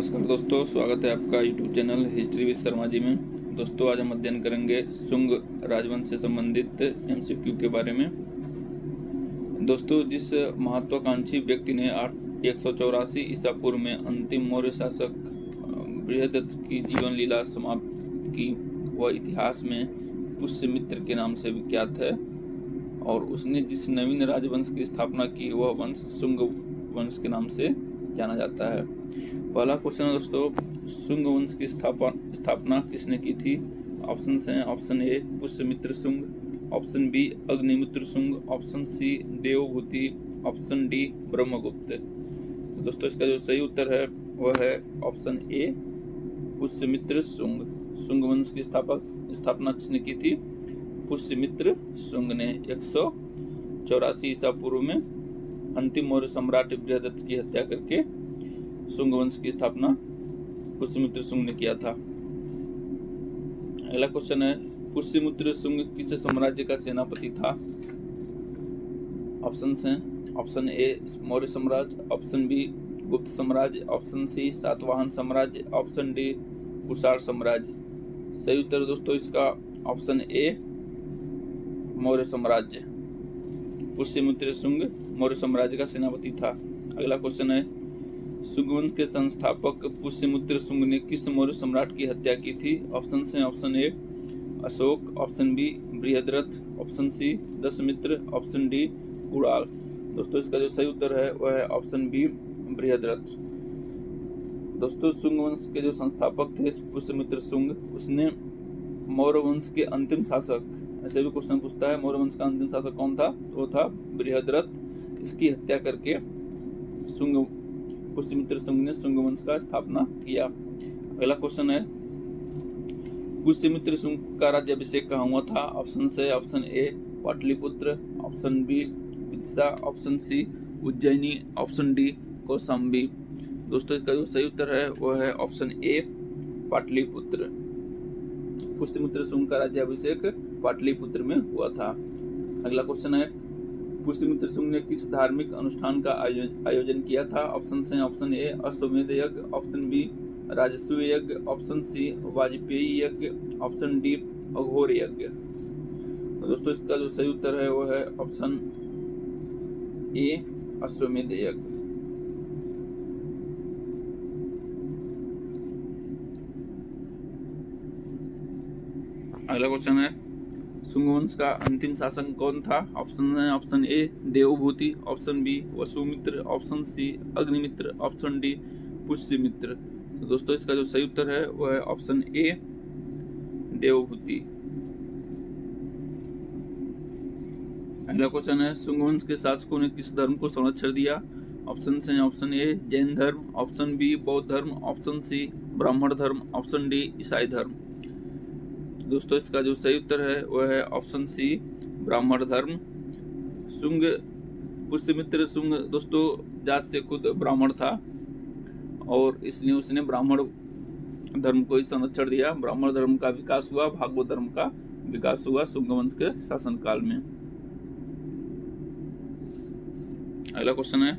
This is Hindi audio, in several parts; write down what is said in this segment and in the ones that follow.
नमस्कार दोस्तों, स्वागत है आपका YouTube channel history with Sharma ji में। दोस्तों, आज हम अध्ययन करेंगे शुंग राजवंश से संबंधित एमसीक्यू के बारे में। दोस्तों, जिस महत्वाकांक्षी व्यक्ति ने 184 ईसा पूर्व में अंतिम मौर्य शासक बृहदत्त की जीवन लीला समाप्त की, वह इतिहास में पुष्यमित्र के नाम से विख्यात है और उसने जिस नवीन राजवंश की स्थापना की वह वंश शुंग वंश के नाम से जाना जाता है। पहला क्वेश्चन है दोस्तों, शुंग वंश की स्थापना किसने की थी? ऑप्शन हैं, option A Pushyamitra Shunga, option B Agnimitra Shunga, option C Devabhuti, option D Brahmagupta. तो दोस्तों, इसका जो सही उत्तर है वह है ऑप्शन ए पुष्यमित्र शुंग। शुंग वंश की स्थापना किसने की थी? पुष्यमित्र शुंग ने 184 ईसा पूर्व में अंतिम मौर्य सम्राट बृहदत्त की हत्या करके शुंग वंश की स्थापना पुष्यमित्र शुंग ने किया था। अगला क्वेश्चन है, पुष्यमित्र शुंग किस साम्राज्य का सेनापति था? ऑप्शन हैं, ऑप्शन ए मौर्य साम्राज्य, ऑप्शन बी गुप्त साम्राज्य, ऑप्शन सी सातवाहन साम्राज्य, ऑप्शन डी कुषाण साम्राज्य। सही उत्तर दोस्तों इसका ऑप्शन ए मौर्य साम्राज्य। पुष्यमित्र शुंग मौर्य साम्राज्य का सेनापति था। अगला क्वेश्चन है, शुंग वंश के संस्थापक पुष्यमित्र शुंग ने किस मौर्य सम्राट की हत्या की थी? ऑप्शन हैं, option A Ashok, option B Brihadrath, option C Dashmitra, option D Kunal. दोस्तों, इसका जो सही उत्तर है वह है ऑप्शन बी बृहद्रथ। दोस्तों, शुंग वंश के जो संस्थापक थे पुष्यमित्र शुंग, उसने मौर्य वंश के अंतिम शासक, ऐसे भी क्वेश्चन पूछता है, मौर्य वंश का अंतिम शासक कौन था? वो था बृहद्रथ। इसकी हत्या करके पुष्यमित्र शुंग ने शुंग वंश का स्थापना किया। अगला क्वेश्चन है, पुष्यमित्र शुंग का राज्याभिषेक कहाँ हुआ था? ऑप्शन है, option A Pataliputra, option B Vidisha, option C Ujjaini, option D Kaushambi. दोस्तों, इसका जो सही उत्तर है वह है ऑप्शन ए पाटलिपुत्र। पुष्यमित्र शुंग का राज्याभिषेक पाटलिपुत्र में हुआ था। अगला क्वेश्चन है, पुष्यमित्र शुंग ने किस धार्मिक अनुष्ठान का आयोजन किया था? ऑप्शन हैं, ऑप्शन ए अश्वमेध यज्ञ, ऑप्शन बी राजस्व यज्ञ, ऑप्शन सी वाजपेयी यज्ञ, ऑप्शन डी अघोर यज्ञ। तो दोस्तों, इसका जो सही उत्तर है वह है ऑप्शन ए अश्वमेध यज्ञ। अगला क्वेश्चन है, शुंग वंश का अंतिम शासक कौन था? ऑप्शन है, option A Devabhuti, option B Vasumitra, option C Agnimitra, option D Pushyamitra. तो दोस्तों, इसका जो सही उत्तर है वह है ऑप्शन ए देवभूति। अगला क्वेश्चन है, शुंग वंश के शासकों ने किस धर्म को संरक्षण दिया? ऑप्शन हैं, ऑप्शन ए जैन धर्म, ऑप्शन बी बौद्ध धर्म, ऑप्शन सी ब्राह्मण धर्म, ऑप्शन डी ईसाई धर्म। दोस्तों, इसका जो सही उत्तर है वह है ऑप्शन सी ब्राह्मण धर्म। शुंग पुष्यमित्र शुंग दोस्तों जात से खुद ब्राह्मण था और इसलिए उसने ब्राह्मण धर्म को ही संरक्षण दिया। ब्राह्मण धर्म का विकास हुआ, भागवत धर्म का विकास हुआ शुंग वंश के शासनकाल में। अगला क्वेश्चन है,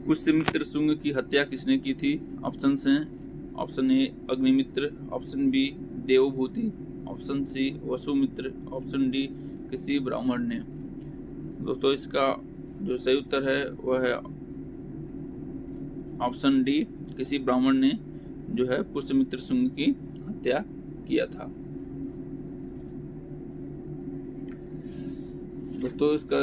पुष्यमित्र शुंग की हत्या किसने की थी? ऑप्शन हैं, option A Agnimitra, option B Devabhuti, option C Vasumitra, option D किसी ब्राह्मण ने। दोस्तों, इसका जो सही उत्तर है वह है ऑप्शन डी किसी ब्राह्मण ने जो है पुष्यमित्र शुंग की हत्या किया था। दोस्तों, इसका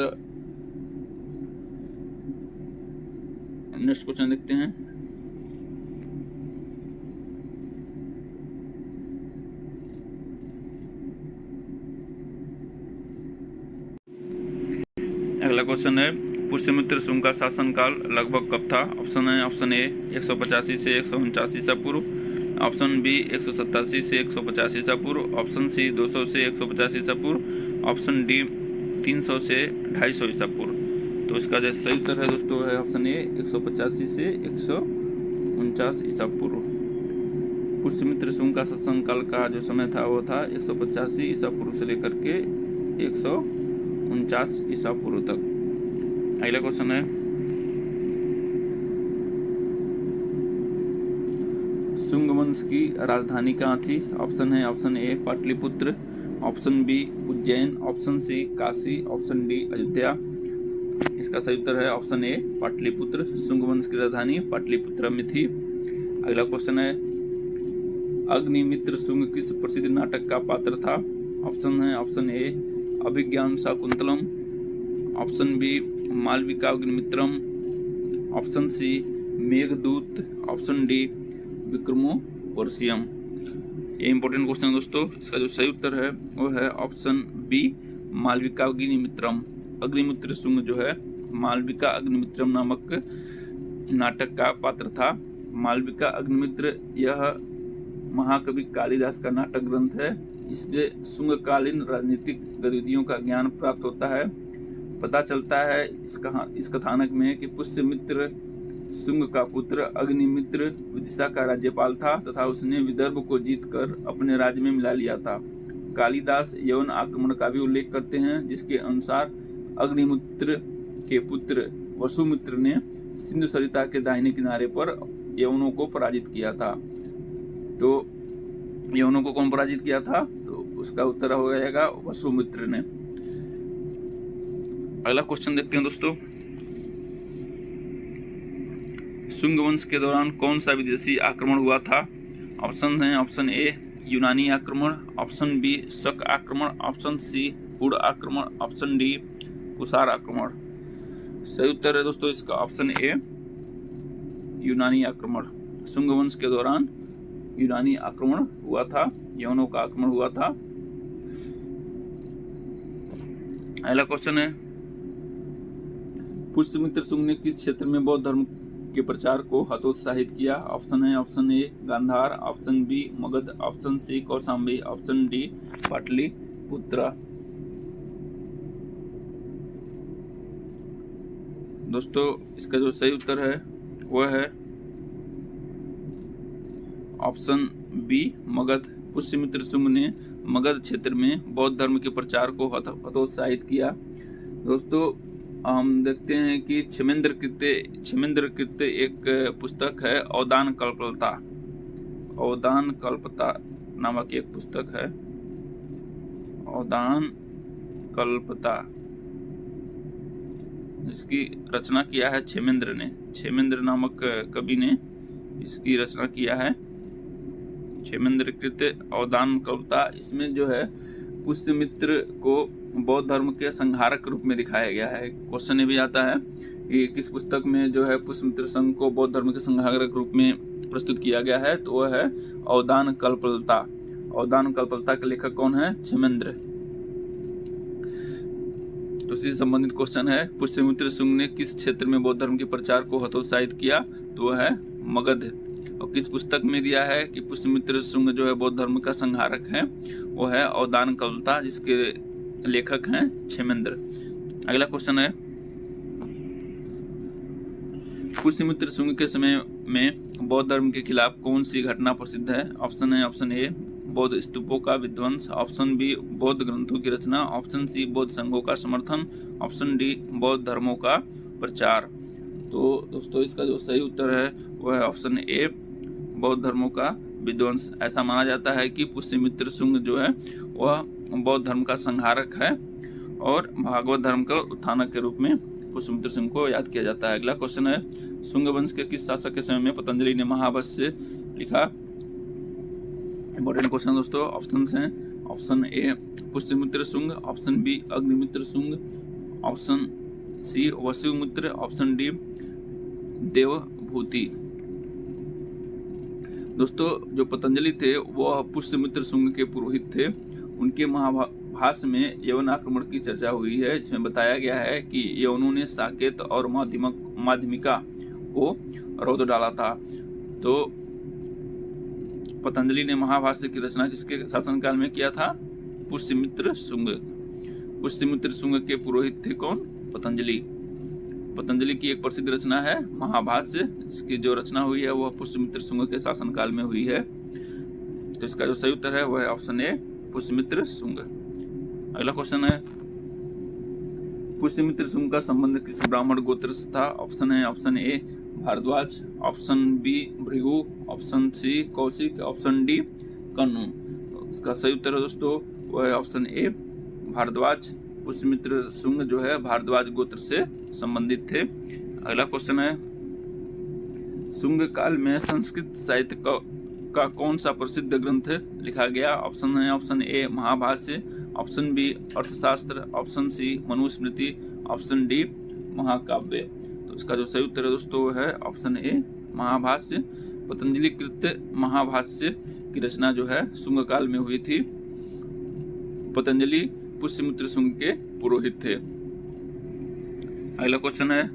नेक्स्ट क्वेश्चन देखते हैं। अगला क्वेश्चन है, पुष्यमित्र शुंग का शासनकाल लगभग कब था? ऑप्शन है, ऑप्शन ए 185 से 149 ईसा पूर्व, ऑप्शन बी 187 से 150 ईसा पूर्व, ऑप्शन सी 200 से 150 ईसा पूर्व, ऑप्शन डी 300 से 250 ईसा पूर्व। तो इसका जो सही उत्तर है दोस्तों है ऑप्शन ए 185 से 149 ईसा पूर्व। पुष्यमित्र शुंग का शासनकाल का जो समय था वो था 185 ईसा पूर्व से लेकर के 149 ईसा पूर्व तक। अगला क्वेश्चन है, शुंग वंश की राजधानी कहाँ थी? Option A Pataliputra, option B Ujjain, option C Kashi, option D Ayodhya. इसका सही उत्तर है ऑप्शन ए पाटलिपुत्र। शुंग वंश की राजधानी पाटलिपुत्र में थी। अगला क्वेश्चन है, अग्निमित्र शुंग किस प्रसिद्ध नाटक का पात्र था? Option A Abhijnana Shakuntalam, option B Malavika Agnimitram, option C Meghaduta, option D Vikramorvashiyam. ये इंपॉर्टेंट क्वेश्चन है दोस्तों। इसका जो सही उत्तर है वो है ऑप्शन बी मालविका अग्निमित्रम। अग्निमित्र शुंग जो है मालविका अग्निमित्रम नामक नाटक का पात्र था। मालविका अग्निमित्र यह महाकवि कालिदास का नाटक ग्रंथ है। इसमें शुंगकालीन राजनीतिक गतिविधियों का ज्ञान प्राप्त होता है। पता चलता है इस कथानक में कि पुष्यमित्र शुंग का पुत्र अग्निमित्र विदिशा का राज्यपाल था तथा उसने विदर्भ को जीतकर अपने राज्य में मिला लिया था। कालिदास यवन आक्रमण का भी उल्लेख करते हैं, जिसके अनुसार अग्निमित्र के पुत्र वसुमित्र ने सिंधु सरिता के दाहिने किनारे पर यवनों को पराजित किया था। तो यवनों को कौन पराजित किया था? तो उसका उत्तर हो जाएगा वसुमित्र ने। अगला क्वेश्चन देखते हैं दोस्तों। शुंग वंश के दौरान कौन सा विदेशी आक्रमण हुआ था? ऑप्शन है ऑप्शन ए यूनानी आक्रमण, ऑप्शन बी शक आक्रमण, ऑप्शन सी हुड़ आक्रमण, ऑप्शन डी कुषाण आक्रमण। सही उत्तर है दोस्तों इसका ऑप्शन ए यूनानी आक्रमण। शुंग वंश के दौरान यूनानी आक्रमण हुआ था, यवनों का आक्रमण हुआ था। अगला क्वेश्चन है, पुष्यमित्र शुंग ने किस क्षेत्र में बौद्ध धर्म के प्रचार को हतोत्साहित किया? ऑप्शन है option A Gandhara, option B Magadha, option C Kaushambi, option D Pataliputra. दोस्तों इसका जो सही उत्तर है वह है ऑप्शन बी मगध। पुष्यमित्र शुंग ने मगध क्षेत्र में बौद्ध धर्म के प्रचार को हतोत्साहित किया। दोस्तों हम देखते हैं कि क्षेमेंद्र कृत्य एक पुस्तक है, औदान कल्पता नामक एक पुस्तक है, औदान कल्पता, जिसकी रचना किया है क्षेमेंद्र नामक कवि ने इसकी रचना किया है। क्षेमेंद्र कृत्य औदान कल्पता, इसमें जो है पुष्यमित्र को बौद्ध धर्म के संहारक रूप में दिखाया गया है। क्वेश्चन ये भी आता है कि किस पुस्तक में जो है पुष्यमित्र संघ को बौद्ध धर्म के संहारक रूप में प्रस्तुत किया गया है? तो वह है औदान कल्पलता। औदान कल्पलता के लेखक कौन है? क्षेमेंद्र। तो इससे संबंधित क्वेश्चन है, पुष्यमित्र शुंग ने किस क्षेत्र में बौद्ध धर्म के प्रचार को हतोत्साहित किया? तो वह है मगध। और किस पुस्तक में दिया है कि पुष्यमित्र शुंग जो है बौद्ध धर्म का संहारक है? वो है औदान कल्पता, जिसके लेखक हैं क्षेमेंद्र। अगला क्वेश्चन है, पुष्यमित्र शुंग के समय में बौद्ध धर्म के खिलाफ कौन सी घटना प्रसिद्ध है? ऑप्शन है ऑप्शन ए बौद्ध स्तूपों का विध्वंस, ऑप्शन बी बौद्ध ग्रंथों की रचना, ऑप्शन सी बौद्ध संघों का समर्थन, ऑप्शन डी बौद्ध धर्मों का प्रचार। तो दोस्तों इसका जो सही उत्तर है वह है ऑप्शन ए बौद्ध धर्मों का विध्वंस। ऐसा माना जाता है कि पुष्यमित्र शुंग जो है वह बौद्ध धर्म का संहारक है और भागवत धर्म का उत्थानक के रूप में पुष्यमित्र शुंग को याद किया जाता है। अगला क्वेश्चन है, शुंग वंश के किस शासक के समय में पतंजलि ने महाभाष्य लिखा? इंपॉर्टेंट क्वेश्चन दोस्तों। ऑप्शन हैं option A Pushyamitra Shunga, option B Agnimitra Shunga, option C Vasumitra, option D Devabhuti. दोस्तों जो पतंजलि थे वो पुष्यमित्र शुंग के पुरोहित थे। उनके महाभाष्य में यवन आक्रमण की चर्चा हुई है, जिसमें बताया गया है कि यवनों ने साकेत और माध्यमिका को रौद डाला था। तो पतंजलि ने महाभाष्य की रचना किसके शासनकाल में किया था? पुष्यमित्र शुंग। पुष्यमित्र शुंग के पुरोहित थे कौन? पतंजलि। पतंजलि की एक प्रसिद्ध रचना है महाभाष्य, इसकी जो रचना हुई है वह पुष्यमित्र शुंग के शासनकाल में हुई है। तो इसका जो सही उत्तर है वह है ऑप्शन ए पुष्यमित्र शुंग। अगला क्वेश्चन है, पुष्यमित्र शुंग का संबंध किस ब्राह्मण गोत्र से था? ऑप्शन है option A Bharadwaj, option B Bhrigu, option C Kaushik, option D Kanu. इसका सही उत्तर है दोस्तों वह है ऑप्शन ए भारद्वाज। पुष्यमित्र शुंग जो है भारद्वाज गोत्र से संबंधित थे। अगला क्वेश्चन है, शुंग काल में संस्कृत साहित्य का कौन सा प्रसिद्ध ग्रंथ लिखा गया? ऑप्शन है option A Mahabhashya, option B Arthashastra, option C Manusmriti, option D महाकाव्य। तो इसका जो सही उत्तर है दोस्तों वो है ऑप्शन ए महाभाष्य। पतंजलि कृत महाभाष्य की रचना जो है शुंग काल में हुई थी। पतंजलि पुष्यमित्र शुंग के पुरोहित थे। अगला क्वेश्चन है,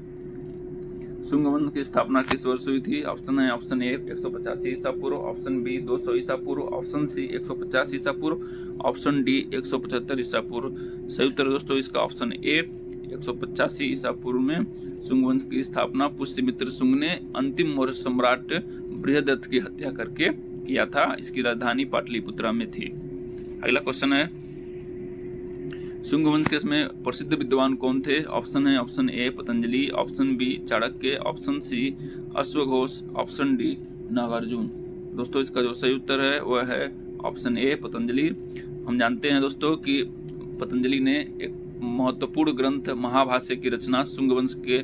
शुंग वंश की स्थापना किस वर्ष हुई थी? ऑप्शन है ऑप्शन ए 185 ईसा पूर्व, ऑप्शन बी 200 ईसा पूर्व, ऑप्शन सी 150 ईसा पूर्व, ऑप्शन डी 175 ईसा पूर्व। सही उत्तर दोस्तों इसका ऑप्शन ए 185 ईसा पूर्व में शुंग वंश की स्थापना पुष्यमित्र शुंग ने अंतिम मौर्य सम्राट बृहदत्त की हत्या करके किया था। इसकी राजधानी पाटलिपुत्रा में थी। अगला क्वेश्चन है, शुंग वंश के इसमें प्रसिद्ध विद्वान कौन थे? ऑप्शन है option A Patanjali, option B Chanakya, option C अश्वघोष, ऑप्शन डी नागार्जुन। दोस्तों इसका जो सही उत्तर है वह है ऑप्शन ए पतंजलि। हम जानते हैं दोस्तों कि पतंजलि ने एक महत्वपूर्ण ग्रंथ महाभाष्य की रचना शुंग वंश के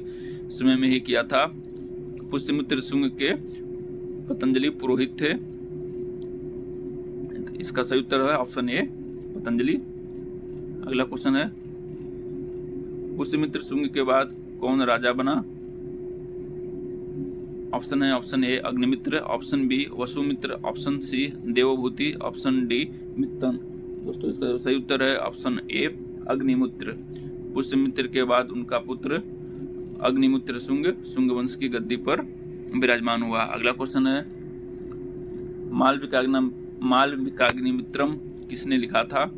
समय में ही किया था। पुष्यमित्र शुंग के पतंजलि पुरोहित थे। इसका सही उत्तर है ऑप्शन ए पतंजलि। अगला क्वेश्चन है, पुष्यमित्र शुंग के बाद कौन राजा बना? ऑप्शन है option A Agnimitra, option B Vasumitra, option C Devabhuti, option D Mittan. दोस्तों इसका जो सही उत्तर है ऑप्शन ए अग्निमित्र। पुष्यमित्र के बाद उनका पुत्र अग्निमित्र शुंग वंश की गद्दी पर विराजमान हुआ। अगला क्वेश्चन है, मालविकाग्निमित्रम किसने लिखा था?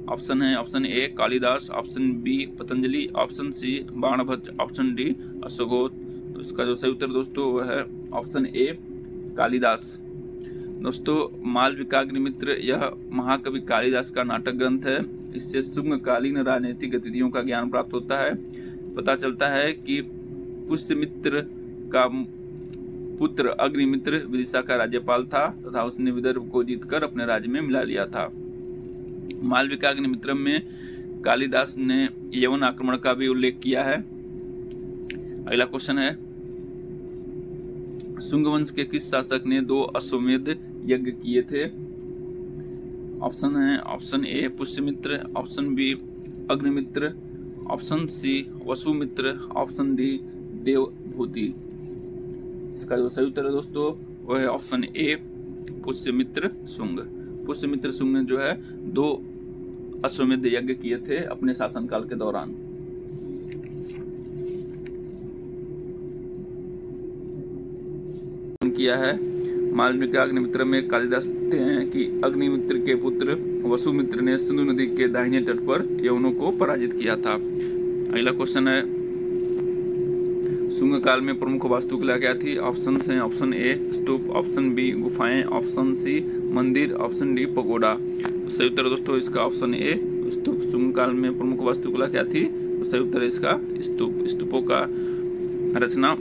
ऑप्शन है option A Kalidasa, option B Patanjali, option C Banabhatta, option D अश्वघोष। तो इसका जो सही उत्तर दोस्तों वह है ऑप्शन ए कालिदास। दोस्तों मालविकाग्निमित्र यह महाकवि कालिदास का नाटक ग्रंथ है। इससे शुंगकालीन राजनीतिक गतिविधियों का ज्ञान प्राप्त होता है। पता चलता है कि पुष्यमित्र का पुत्र अग्निमित्र विदिशा का राज्यपाल था तथा उसने विदर्भ को जीतकर अपने राज्य में मिला लिया था। मालविकाग्निमित्रम में कालिदास ने यवन आक्रमण का भी उल्लेख किया है। अगला क्वेश्चन है, शुंग वंश के किस शासक ने 2 अश्वमेध यज्ञ किए थे? ऑप्शन है option A Pushyamitra, option B Agnimitra, option C Vasumitra, option D Devabhuti. इसका जो सही उत्तर है दोस्तों वह है ऑप्शन ए पुष्यमित्र शुंग। पुष्यमित्र शुंग ने जो है 2 अश्वमेध यज्ञ किए थे अपने शासनकाल के दौरान। किया है मालविकाग्निमित्र में कालिदास कहते हैं कि अग्निमित्र के पुत्र वसुमित्र ने सिंधु नदी के दाहिने तट पर यवनों को पराजित किया था। अगला क्वेश्चन है, शुंग काल में प्रमुख वास्तुकला क्या थी? ऑप्शन है option A stupa, option B गुफाएं, ऑप्शन सी मंदिर, ऑप्शन डी पगोडा। तो सही उत्तर दोस्तों इसका ऑप्शन ए स्तूप। शुंग काल में प्रमुख वास्तुकला क्या थी? तो सही उत्तर है इसका स्तूप। स्तूपों का रचना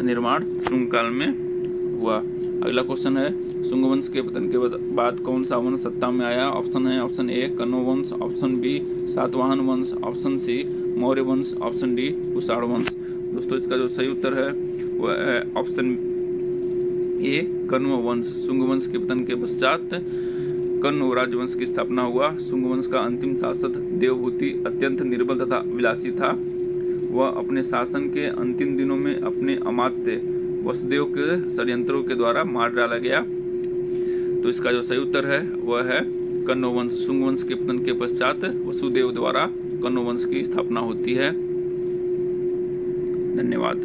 निर्माण शुंग काल में हुआ। अगला क्वेश्चन है, शुंग वंश के पतन के बाद कौन सा वंश सत्ता में आया? ऑप्शन है ऑप्शन ए कण्व वंश, ऑप्शन बी सातवाहन वंश, ऑप्शन सी मौर्य वंश, ऑप्शन डी कुषाण वंश। दोस्तों इसका जो सही उत्तर है वह है ऑप्शन ए कण्व वंश। शुंग वंश के पतन के पश्चात कण्व राजवंश की स्थापना हुआ। शुंग वंश का अंतिम शासक देवभूति अत्यंत निर्बल तथा विलासी था। वह अपने शासन के अंतिम दिनों में अपने अमात्य वसुदेव के षड्यंत्रों के द्वारा मार डाला गया। तो इसका जो सही उत्तर है वह है कण्व वंश। शुंग वंश के पतन के पश्चात वसुदेव द्वारा कण्व वंश की स्थापना होती है। धन्यवाद।